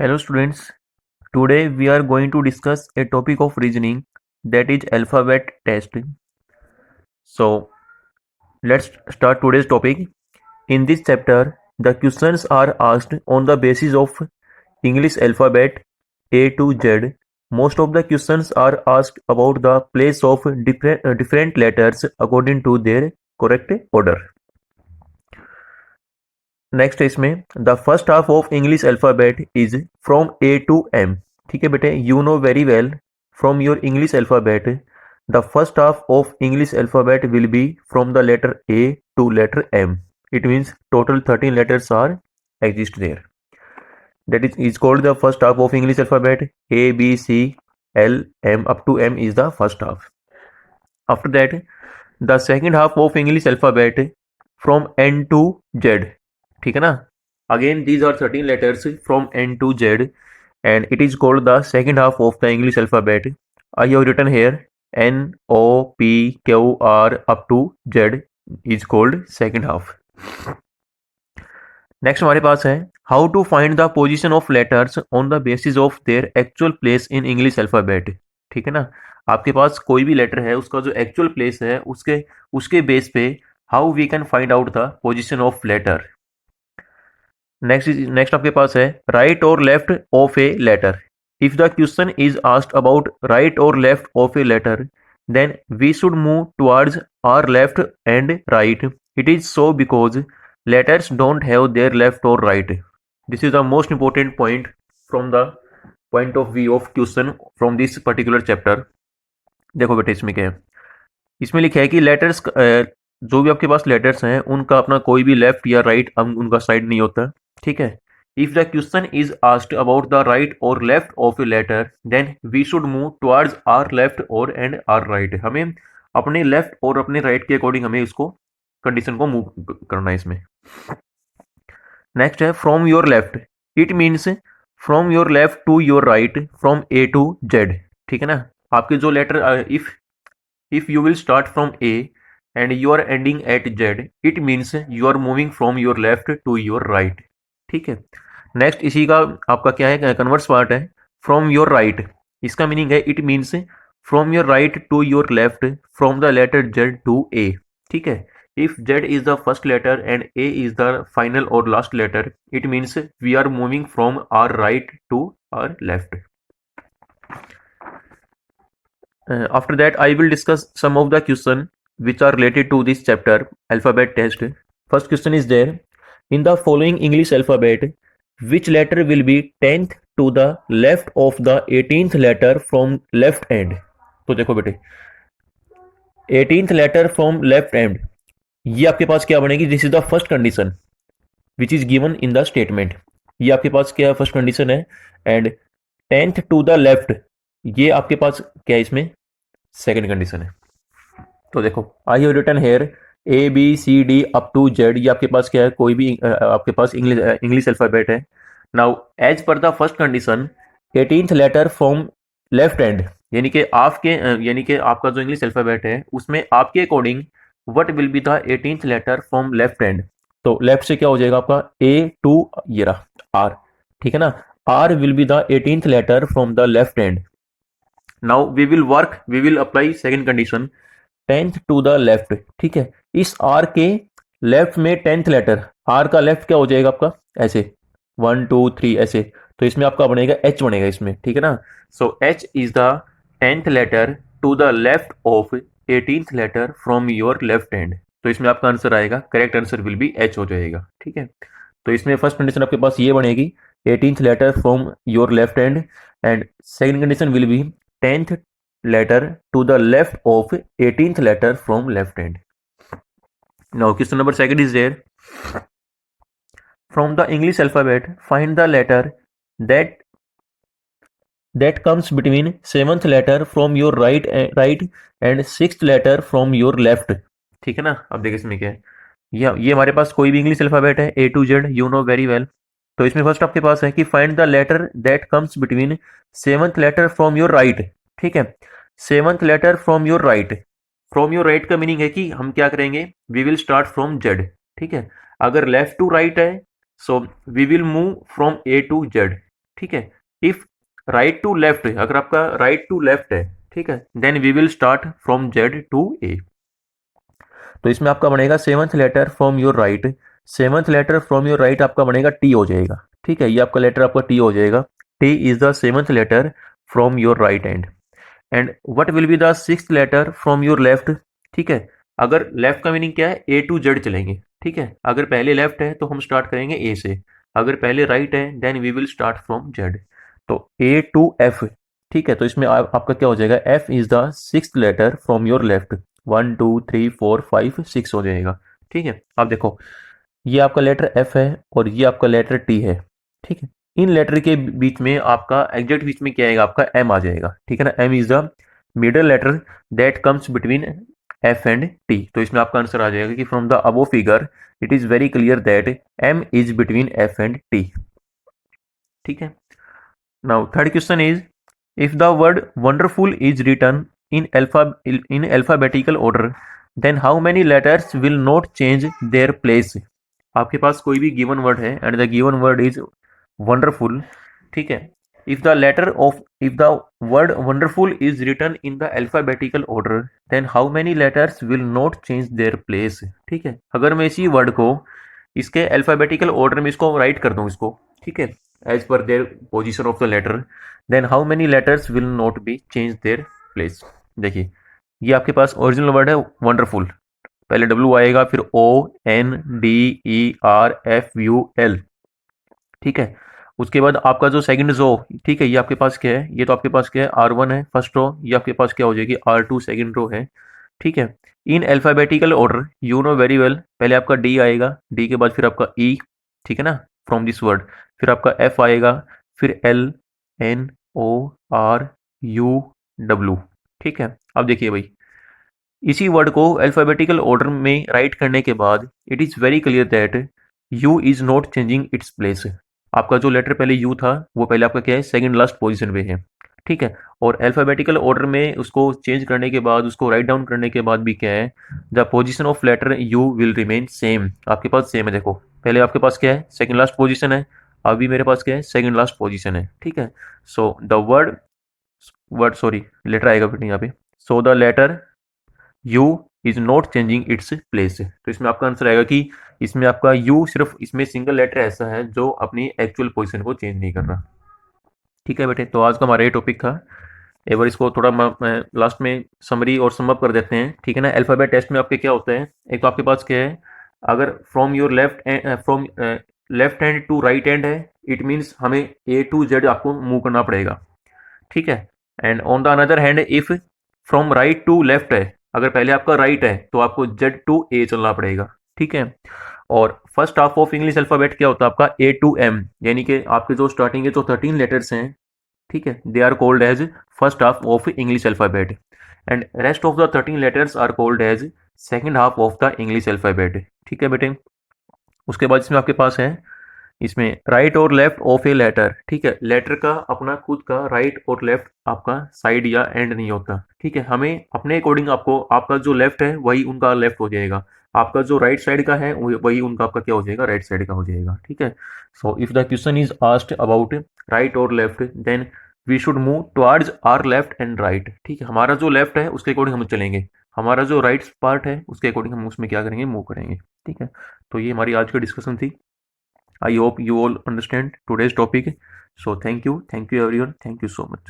Hello students, today we are going to discuss a topic of reasoning that is alphabet test. So let's start today's topic. In this chapter, the questions are asked on the basis of English alphabet A to Z. Most of the questions are asked about the place of different letters according to their correct order. Next है इसमें the first half of English alphabet is from A to M. ठीक है बेटे, you know very well from your English alphabet the first half of English alphabet will be from the letter A to letter M. It means total 13 letters are exist there. That is called the first half of English alphabet. A, B, C, L, M up to M is the first half. After that, the second half of English alphabet from N to Z. ठीक है ना. Again these are 13 letters from N to Z and it is called the second half of the English alphabet. I have written here N, O, P, Q, R up to Z is called second half. Next हमारे पास है how to find the position of letters on the basis of their actual place in English alphabet. ठीक है ना, आपके पास कोई भी लेटर है उसका जो एक्चुअल प्लेस है उसके बेस पे how we can find out the position of letter. Next आपके पास है राइट और left of a letter. If the question is asked about right और left of a letter then we should move towards our left and right. It is so because letters don't have their left or right. This is the most important point from the point of view of question from this particular chapter. देखो बेटे इसमें क्या है, इसमें लिखा है कि letters जो भी आपके पास लेटर्स हैं उनका अपना कोई भी लेफ्ट या राइट उनका साइड नहीं होता. ठीक है. If the question is asked about the right और left of a letter then we should move towards our left और एंड आवर राइट. हमें अपने लेफ्ट और अपने राइट के अकॉर्डिंग हमें इसको कंडीशन को मूव करना है इसमें. नेक्स्ट है from your left. It means from your left to your right from A to Z. ठीक है ना, आपके जो letter if you will start from A and you are ending at Z it means you are moving from your left to your right. ठीक है. Next इसी का आपका क्या है कन्वर्स पार्ट है फ्रॉम योर राइट. इसका मीनिंग है it means from your right to your left from the letter Z to A. ठीक है. If Z is the first letter and A is the final or last letter, it means we are moving from our right to our left. After that, I will discuss some of the questions which are related to this chapter, alphabet test. First question is there. In the following English alphabet, which letter will be 10th to the left of the 18th letter from left end? तो देखो बेटे 18th letter from left end ये आपके पास क्या बनेगी. This is the first condition which is given in the statement. ये आपके पास क्या फर्स्ट कंडीशन है and 10th to the left ये आपके पास क्या है इसमें सेकंड कंडीशन है. तो देखो I have written here A B C D up to Z. ये आपके पास क्या है कोई भी आपके पास इंग्लिश अल्फाबेट है. Now as per the first condition 18th letter from left and यानी कि आपका जो इंग्लिश अल्फाबेट है उसमें आपके according What will be the 18th letter from left end? तो लेफ्ट से क्या हो जाएगा आपका A to ये रहा R. ठीक है ना, R will be the 18th letter from the left end. Now we will apply second condition 10th to the left. ठीक है. इस R के लेफ्ट में 10th लेटर R का लेफ्ट क्या हो जाएगा आपका ऐसे 1 2 3 ऐसे. तो इसमें आपका बनेगा H बनेगा इसमें. ठीक है ना. So H is the 10th letter to the left of 18th letter from your left hand. तो इसमें आपका आंसर आएगा correct answer will be H हो जाएगा. ठीक है. तो इसमें फर्स्ट कंडीशन आपके पास ये बनेगी 18th letter from your left hand and second condition will be 10th letter to the left of 18th letter from left hand. Now question number second is there. From the English alphabet find the letter that comes between 7th letter from your right and 6th letter from your left. ठीक है ना. अब देखिए इसमें क्या है, ये हमारे पास कोई भी इंग्लिश अल्फाबेट है A to Z you know very well. तो इसमें फर्स्ट आपके पास है कि find the letter that comes between 7th letter from your right. ठीक है. 7th letter from your right. From your right का मीनिंग है कि हम क्या करेंगे we will start from Z. ठीक है. अगर लेफ्ट टू राइट है so we will move from A to Z. ठीक है। इफ राइट टू लेफ्ट, अगर आपका राइट टू लेफ्ट है, ठीक है, then we will start from Z to A. तो इसमें आपका बनेगा seventh letter from your right, seventh letter from your right आपका बनेगा टी हो जाएगा, ठीक है, ये आपका लेटर आपका टी हो जाएगा। T is the seventh letter from your right hand. And what will be the sixth letter from your left, ठीक है। अगर लेफ्ट का मीनिंग क्या है, ए टू जेड चलेंगे, ठीक है। अगर पहले लेफ्ट है तो हम स्टार्ट करेंगे ए से, अगर पहले राइट है then we will start from Z. तो ए टू एफ, ठीक है, तो इसमें आपका क्या हो जाएगा, F is the sixth letter from your left, 1 2 3 4 5 6 हो जाएगा, ठीक है। आप देखो ये आपका लेटर एफ है और ये आपका लेटर टी है, ठीक है। इन लेटर के बीच में आपका एग्जैक्ट बीच में क्या आएगा, आपका एम आ जाएगा, ठीक है ना। M is the middle letter that comes between F and T. तो इसमें आपका आंसर आ जाएगा कि from the above figure it is very clear that M is between F and T, ठीक है। Now third question is, if the word wonderful is written in alphabetical order, then how many letters will not change their place? आपके पास कोई भी given word है and the given word is wonderful, ठीक है। If the word wonderful is written in the alphabetical order, then how many letters will not change their place, ठीक है। अगर मैं इसी वर्ड को इसके अल्फाबेटिकल ऑर्डर में इसको राइट कर दूं इसको, ठीक है, as per their position of the letter, then how many letters will not be change their place. देखिए ये आपके पास ओरिजिनल वर्ड है वंडरफुल, पहले डब्ल्यू आएगा, फिर O N D E R F U L, ठीक है। उसके बाद आपका जो सेकंड रो, ठीक है, ये आपके पास क्या है, ये तो आपके पास क्या है, R1 है फर्स्ट रो, ये आपके पास क्या हो जाएगी, R2 सेकंड रो है, ठीक है। In alphabetical order you know very well, पहले आपका डी आएगा, डी के बाद फिर आपका ई, ठीक है ना, फ्रॉम दिस वर्ड, फिर आपका एफ आएगा, फिर L N O R U W, ठीक है। अब देखिए भाई इसी वर्ड को अल्फाबेटिकल ऑर्डर में राइट करने के बाद it is very clear that you is not changing its place. आपका जो लेटर पहले यू था वो पहले आपका क्या है, सेकंड लास्ट पोजीशन पे है, ठीक है। और अल्फाबेटिकल ऑर्डर में उसको चेंज करने के बाद, उसको राइट डाउन करने के बाद भी क्या है, the position of letter U will remain same, आपके पास सेम है। देखो पहले आपके पास क्या है, सेकंड लास्ट पोजीशन है, अभी मेरे पास क्या है, सेकंड लास्ट पोजीशन है, ठीक है। So the word word sorry letter आएगा बेटे यहाँ पे, so the letter U is not changing its place. तो इसमें आपका आंसर आएगा कि इसमें आपका यू सिर्फ इसमें सिंगल लेटर ऐसा है जो अपनी एक्चुअल पोजीशन को चेंज नहीं कर रहा, ठीक है बेटे। तो आज का हमारा ये टॉपिक था, एक बार इसको थोड़ा मैं लास्ट में समरी और समअप कर देते हैं, ठीक है ना। अल्फाबेट टेस्ट में आपके क्या होता है, एक तो आपके पास क्या है, अगर from your left hand to right hand है, इट मीन्स हमें ए टू जेड आपको मूव करना पड़ेगा, ठीक है। And on the another hand if from right to left है, अगर पहले आपका राइट है तो आपको जेड टू ए चलना पड़ेगा, ठीक है। और first half of English alphabet क्या होता है आपका, ए टू एम, यानी कि आपके जो स्टार्टिंग के जो 13 लेटर्स हैं, ठीक है, they are called as first half of English alphabet, and rest of the 13 letters are called as second half of the English alphabet, ठीक है बेटे। उसके बाद इसमें आपके पास है, इसमें राइट और लेफ्ट ऑफ ए लेटर, ठीक है, लेटर का अपना खुद का राइट और लेफ्ट आपका साइड या एंड नहीं होता, ठीक है। हमें अपने अकॉर्डिंग आपको, आपका जो लेफ्ट है वही उनका लेफ्ट हो जाएगा, आपका जो राइट साइड का है वही उनका आपका क्या हो जाएगा, राइट साइड का हो जाएगा, ठीक है। So if the question is asked about right और left, then we should move towards our left and right, ठीक है। हमारा जो लेफ्ट है उसके अकॉर्डिंग हम चलेंगे, हमारा जो राइट पार्ट है उसके अकॉर्डिंग हम उसमें क्या करेंगे, मूव करेंगे, ठीक है। तो ये हमारी आज की डिस्कशन थी। I hope you all understand today's topic. So thank you everyone. Thank you so much.